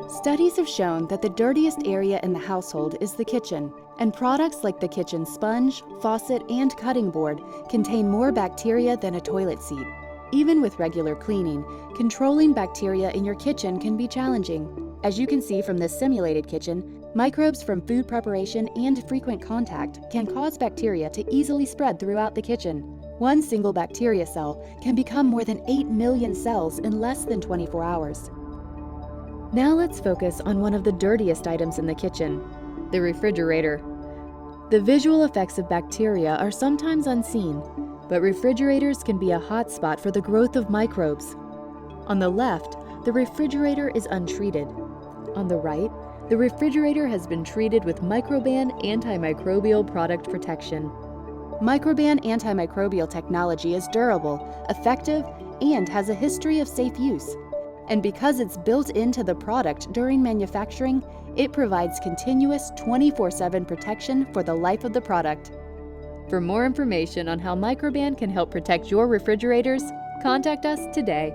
Studies have shown that the dirtiest area in the household is the kitchen, and products like the kitchen sponge, faucet, and cutting board contain more bacteria than a toilet seat. Even with regular cleaning, controlling bacteria in your kitchen can be challenging. As you can see from this simulated kitchen, microbes from food preparation and frequent contact can cause bacteria to easily spread throughout the kitchen. One single bacteria cell can become more than 8 million cells in less than 24 hours. Now let's focus on one of the dirtiest items in the kitchen, the refrigerator. The visual effects of bacteria are sometimes unseen, but refrigerators can be a hotspot for the growth of microbes. On the left, the refrigerator is untreated. On the right, the refrigerator has been treated with Microban antimicrobial product protection. Microban antimicrobial technology is durable, effective, and has a history of safe use. And because it's built into the product during manufacturing, it provides continuous 24/7 protection for the life of the product. For more information on how Microban can help protect your refrigerators, contact us today.